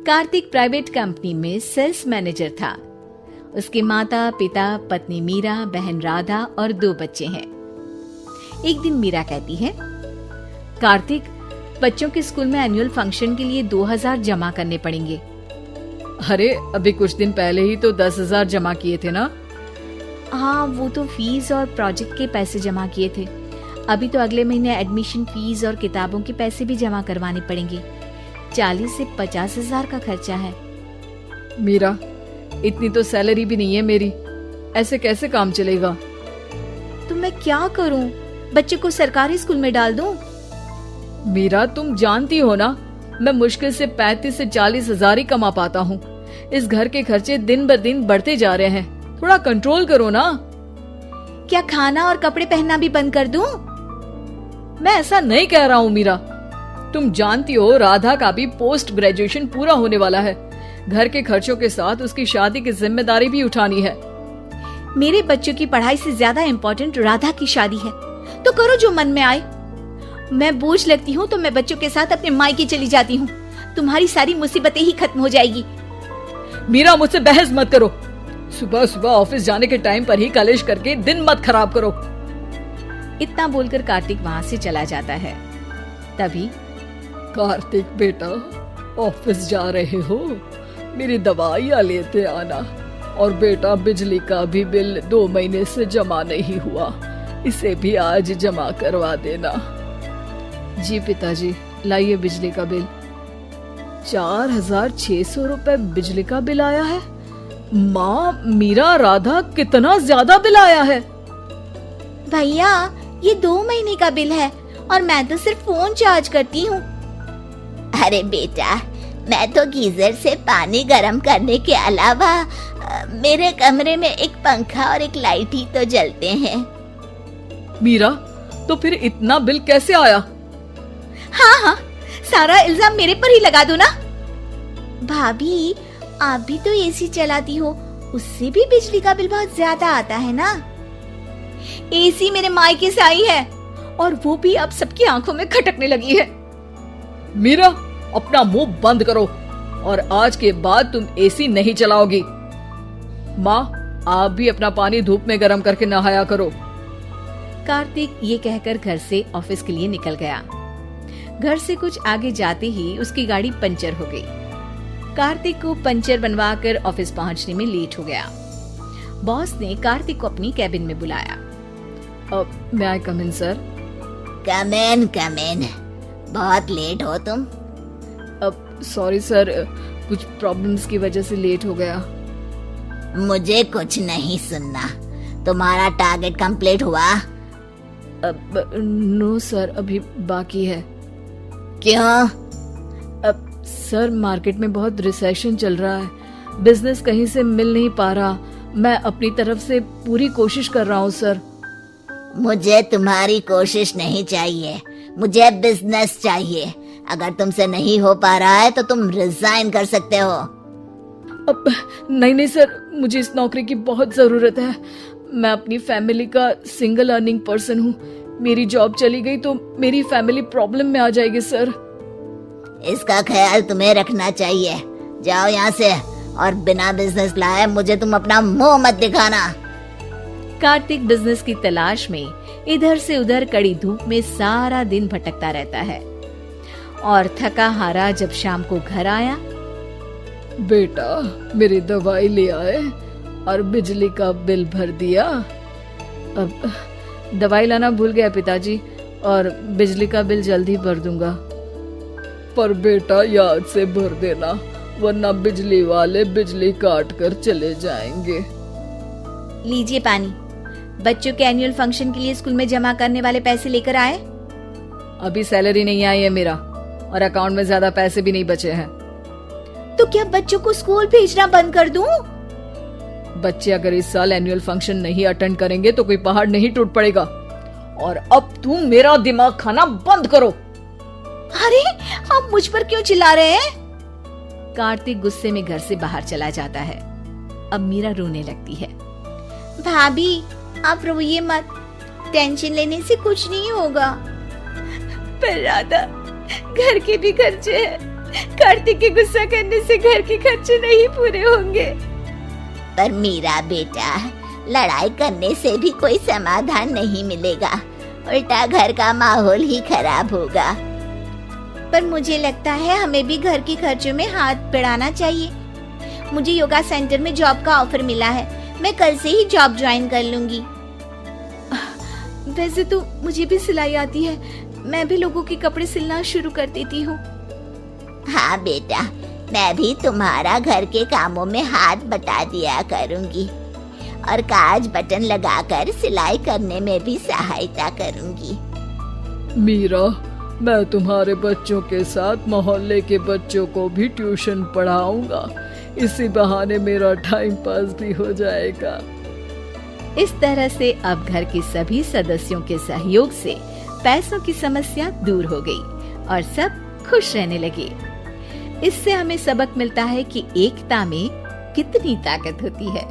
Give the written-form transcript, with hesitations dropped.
Kartik private company में sales manager था। उसके माता पिता, पत्नी मीरा, बहन राधा और 2 बच्चे हैं। एक दिन मीरा कहती है, कार्तिक, बच्चों के स्कूल में एनुअल फंक्शन के लिए 2000 जमा करने पड़ेंगे। अरे अभी कुछ दिन पहले ही तो 10,000 जमा किए थे ना। हाँ, वो तो फीस और प्रोजेक्ट के पैसे जमा किए थे। अभी तो अगले महीने एडमिशन फीस और किताबों के पैसे भी जमा करवाने पड़ेंगे। 40 से 50,000 का खर्चा है। मीरा, इतनी तो सैलरी भी नहीं है मेरी, ऐसे कैसे काम चलेगा? तो मैं क्या करूं? बच्चे को सरकारी स्कूल में डाल दूं? मीरा, तुम जानती हो ना, मैं मुश्किल से 35 से 40,000 ही कमा पाता हूँ। इस घर के खर्चे दिन ब दिन बढ़ते जा रहे हैं, थोड़ा कंट्रोल करो ना। क्या खाना और कपड़े पहनना भी बंद कर दूं? मैं ऐसा नहीं कह रहा हूँ मीरा। तुम जानती हो राधा का भी पोस्ट ग्रेजुएशन पूरा होने वाला है। घर के खर्चों के साथ उसकी शादी की जिम्मेदारी भी उठानी है। मेरे बच्चों की पढ़ाई से ज्यादा इम्पोर्टेंट राधा की शादी है, तो करो जो मन में आए। मैं बोझ लगती हूँ तो मैं बच्चों के साथ अपने मायके चली जाती हूँ। तुम्हारी सारी मुसीबतें ही खत्म हो जाएगी। मीरा, मुझसे बहस मत करो। सुबह सुबह ऑफिस जाने के टाइम पर ही कलेश करके दिन मत खराब करो। इतना बोलकर कार्तिक वहाँ से चला जाता है। तभी, कार्तिक बेटा, ऑफिस जा रहे हो? मेरी दवाइयाँ लेते आना। और बेटा, बिजली का भी बिल 2 महीने से जमा नहीं हुआ, इसे भी आज जमा करवा देना। जी पिताजी, लाइए बिजली का बिल। 4,600 रुपए बिजली का बिल आया है। माँ, मीरा, राधा, कितना ज्यादा बिल आया है। भैया, ये 2 महीने का बिल है और मैं तो सिर्फ फोन चार्ज करती हूँ। अरे बेटा, मैं तो गीजर से पानी गर्म करने के अलावा मेरे कमरे में एक पंखा और एक लाइट ही तो जलते हैं। मीरा, तो फिर इतना बिल कैसे आया? हाँ, सारा इल्जाम मेरे पर ही लगा दो ना। भाभी, आप भी तो एसी चलाती हो, उससे भी बिजली का बिल बहुत ज्यादा आता है ना। एसी मेरे मायके से आई है और वो भी अब सबकी आंखों में खटकने लगी है। मीरा, अपना मुंह बंद करो और आज के बाद तुम एसी नहीं चलाओगी। माँ, आप भी अपना पानी धूप में गर्म करके नहाया करो। कार्तिक ये कहकर घर से ऑफिस के लिए निकल गया। घर से कुछ आगे जाते ही उसकी गाड़ी पंचर हो गई। कार्तिक को पंचर बनवाकर ऑफिस पहुंचने में लेट हो गया। बॉस ने कार्तिक को अपनी कैबिन में बुलाया। may I come in, sir? Come in. बहुत लेट हो तुम। सॉरी सर, कुछ प्रॉब्लम्स की वजह से लेट हो गया। मुझे कुछ नहीं सुनना। तुम्हारा टारगेट कंप्लीट हुआ? नो सर, अभी बाकी है। क्यों? सर, मार्केट में बहुत रिसेशन चल रहा है, बिजनेस कहीं से मिल नहीं पा रहा। मैं अपनी तरफ से पूरी कोशिश कर रहा हूँ सर। मुझे तुम्हारी कोशिश नहीं चाहिए, मुझे बिजनेस चाहिए। अगर तुमसे नहीं हो पा रहा है तो तुम रिजाइन कर सकते हो। अब नहीं सर, मुझे इस नौकरी की बहुत जरूरत है। मैं अपनी फैमिली का सिंगल अर्निंग पर्सन हूँ। मेरी जॉब चली गई तो मेरी फैमिली प्रॉब्लम में आ जाएगी सर। इसका ख्याल तुम्हें रखना चाहिए। जाओ यहाँ से और बिना बिजनेस लाए मुझे तुम अपना मुंह मत दिखाना। कार्तिक बिजनेस की तलाश में इधर से उधर कड़ी धूप में सारा दिन भटकता रहता है और थका हारा जब शाम को घर आया, बेटा, मेरी दवाई ले आए और बिजली का बिल भर दिया। अब दवाई लाना भूल गया पिताजी, और बिजली का बिल जल्दी भर दूंगा। पर बेटा, याद से भर देना, वरना बिजली वाले बिजली काट कर चले जाएंगे। लीजिए पानी। बच्चों के एनुअल फंक्शन के लिए स्कूल में जमा करने वाले पैसे लेकर आए? अभी सैलरी नहीं आई है मेरा, और अकाउंट में ज्यादा पैसे भी नहीं बचे हैं। तो क्या बच्चों को स्कूल भेजना बंद कर दूं? बच्चे अगर इस साल एनुअल फंक्शन नहीं अटेंड करेंगे तो कोई पहाड़ नहीं टूट पड़ेगा। और अब तुम मेरा दिमाग खाना बंद करो। अरे, आप मुझ पर क्यों चिल्ला रहे हैं? कार्तिक गुस्से में घर से बाहर चला जाता है। अब मीरा रोने लगती है। भाभी, आप रोइए मत। टेंशन लेने से कुछ नहीं होगा। पर राधा, घर के भी खर्चे हैं। कार्तिक के गुस्सा करने से घर के खर्चे नहीं पूरे होंगे। पर मीरा बेटा, लड़ाई करने से भी कोई समाधान नहीं मिलेगा, उल्टा घर का माहौल ही खराब होगा। पर मुझे लगता है हमें भी घर के खर्चों में हाथ बढ़ाना चाहिए। मुझे योगा सेंटर में जॉब का ऑफर मिला है, मैं कल से ही जॉब ज्वाइन कर लूंगी। वैसे तो मुझे भी सिलाई आती है, मैं भी लोगों के कपड़े सिलना शुरू कर देती हूँ। हाँ बेटा, मैं भी तुम्हारा घर के कामों में हाथ बटा दिया करूंगी और काज बटन लगाकर सिलाई करने में भी सहायता करूंगी। मीरा, मैं तुम्हारे बच्चों के साथ मोहल्ले के बच्चों को भी ट्यूशन पढ़ाऊंगा। इसी बहाने मेरा टाइम पास भी हो जाएगा। इस तरह से अब घर के सभी सदस्यों के सहयोग से पैसों की समस्या दूर हो गई और सब खुश रहने लगे। इससे हमें सबक मिलता है कि एकता में कितनी ताकत होती है।